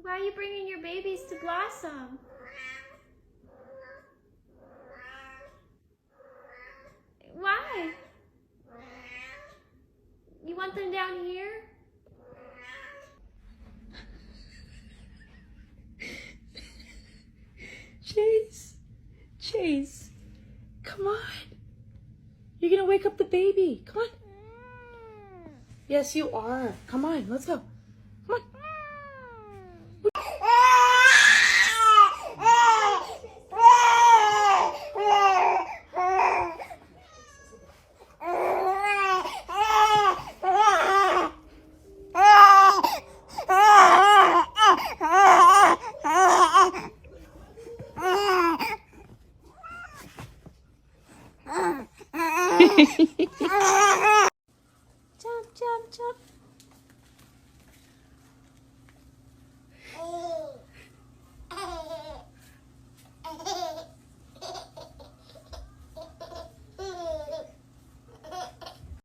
Why are you bringing your babies to Blossom? Why? You want them down here? Chase, come on. You're gonna wake up the baby. Come on. Yes, you are. Come on, let's go. Come on. Jump, jump, jump.